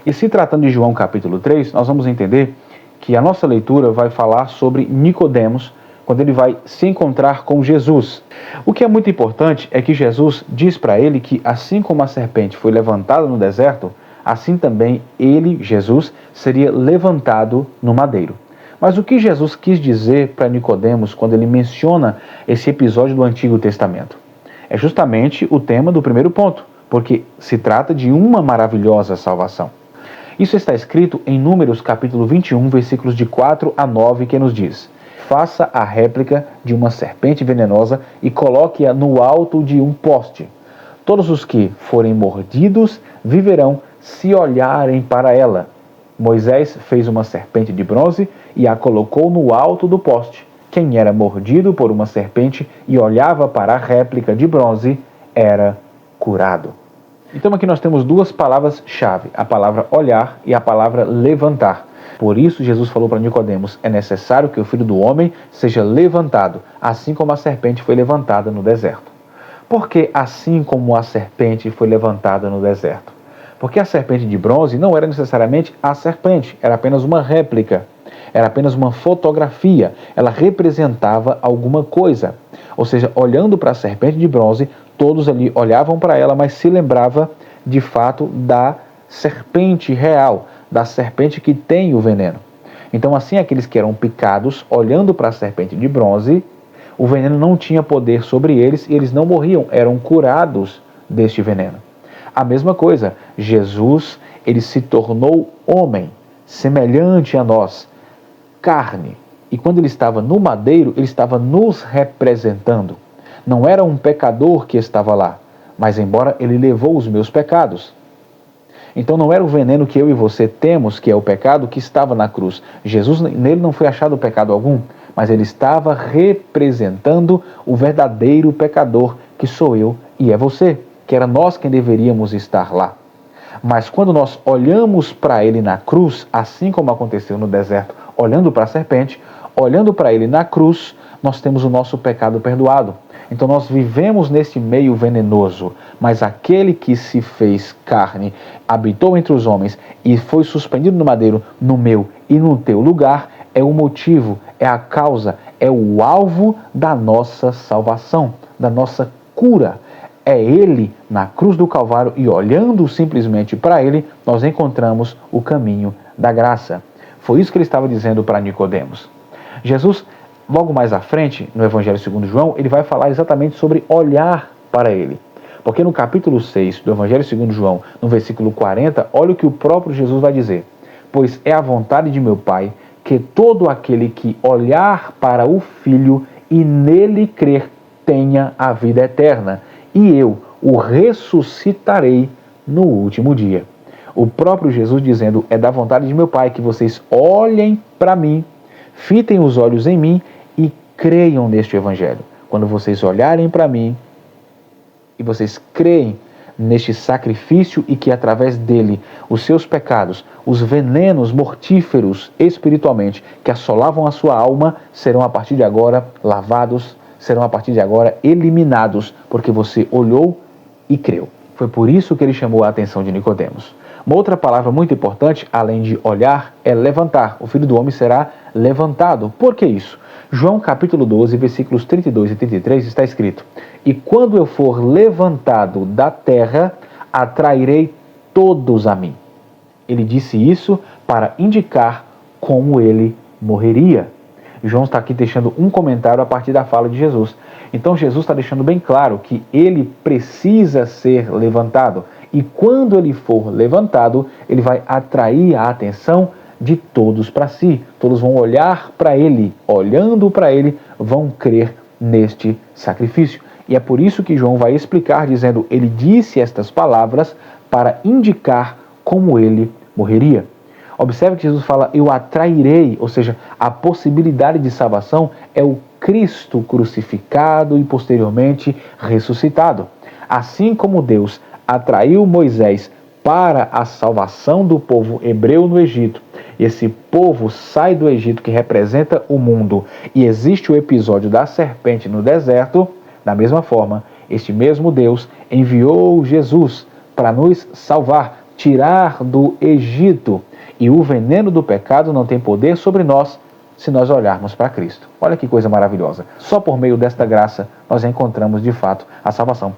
E se tratando de João capítulo 3, nós vamos entender que a nossa leitura vai falar sobre Nicodemos, quando ele vai se encontrar com Jesus. O que é muito importante é que Jesus diz para ele que assim como a serpente foi levantada no deserto, assim também ele, Jesus, seria levantado no madeiro. Mas o que Jesus quis dizer para Nicodemos quando ele menciona esse episódio do Antigo Testamento? É justamente o tema do primeiro ponto, porque se trata de uma maravilhosa salvação. Isso está escrito em Números capítulo 21, versículos de 4 a 9, que nos diz: faça a réplica de uma serpente venenosa e coloque-a no alto de um poste. Todos os que forem mordidos viverão se olharem para ela. Moisés fez uma serpente de bronze e a colocou no alto do poste. Quem era mordido por uma serpente e olhava para a réplica de bronze era curado. Então aqui nós temos duas palavras-chave, a palavra olhar e a palavra levantar. Por isso Jesus falou para Nicodemos, é necessário que o Filho do Homem seja levantado, assim como a serpente foi levantada no deserto. Por que assim como a serpente foi levantada no deserto? Porque a serpente de bronze não era necessariamente a serpente, era apenas uma réplica, era apenas uma fotografia, ela representava alguma coisa. Ou seja, olhando para a serpente de bronze, todos ali olhavam para ela, mas se lembrava de fato da serpente real, da serpente que tem o veneno. Então assim aqueles que eram picados, olhando para a serpente de bronze, o veneno não tinha poder sobre eles e eles não morriam, eram curados deste veneno. A mesma coisa, Jesus, ele se tornou homem, semelhante a nós, carne. E quando ele estava no madeiro, ele estava nos representando. Não era um pecador que estava lá, mas embora ele levou os meus pecados. Então não era o veneno que eu e você temos, que é o pecado, que estava na cruz. Jesus, nele não foi achado pecado algum, mas ele estava representando o verdadeiro pecador, que sou eu e é você, que era nós quem deveríamos estar lá. Mas quando nós olhamos para ele na cruz, assim como aconteceu no deserto, olhando para a serpente, olhando para ele na cruz, nós temos o nosso pecado perdoado. Então nós vivemos nesse meio venenoso, mas aquele que se fez carne, habitou entre os homens e foi suspendido no madeiro, no meu e no teu lugar, é o motivo, é a causa, é o alvo da nossa salvação, da nossa cura. É ele na cruz do Calvário e olhando simplesmente para ele, nós encontramos o caminho da graça. Foi isso que ele estava dizendo para Nicodemos. Jesus, logo mais à frente, no Evangelho segundo João, ele vai falar exatamente sobre olhar para ele. Porque no capítulo 6 do Evangelho segundo João, no versículo 40, olha o que o próprio Jesus vai dizer. Pois é a vontade de meu Pai que todo aquele que olhar para o Filho e nele crer tenha a vida eterna, e eu o ressuscitarei no último dia. O próprio Jesus dizendo, é da vontade de meu Pai que vocês olhem para mim, fitem os olhos em mim e creiam neste Evangelho. Quando vocês olharem para mim e vocês creem neste sacrifício e que através dele os seus pecados, os venenos mortíferos espiritualmente que assolavam a sua alma, serão a partir de agora lavados, serão a partir de agora eliminados, porque você olhou e creu. Foi por isso que ele chamou a atenção de Nicodemos. Uma outra palavra muito importante, além de olhar, é levantar. O Filho do Homem será levantado. Por que isso? João capítulo 12, versículos 32 e 33 está escrito: e quando eu for levantado da terra, atrairei todos a mim. Ele disse isso para indicar como ele morreria. João está aqui deixando um comentário a partir da fala de Jesus. Então Jesus está deixando bem claro que ele precisa ser levantado. E quando ele for levantado, ele vai atrair a atenção de todos para si. Todos vão olhar para ele. Olhando para ele, vão crer neste sacrifício. E é por isso que João vai explicar, dizendo, ele disse estas palavras para indicar como ele morreria. Observe que Jesus fala, eu atrairei, ou seja, a possibilidade de salvação é o Cristo crucificado e posteriormente ressuscitado. Assim como Deus atraiu Moisés para a salvação do povo hebreu no Egito, esse povo sai do Egito que representa o mundo e existe o episódio da serpente no deserto, da mesma forma, este mesmo Deus enviou Jesus para nos salvar, tirar do Egito. E o veneno do pecado não tem poder sobre nós se nós olharmos para Cristo. Olha que coisa maravilhosa. Só por meio desta graça nós encontramos de fato a salvação.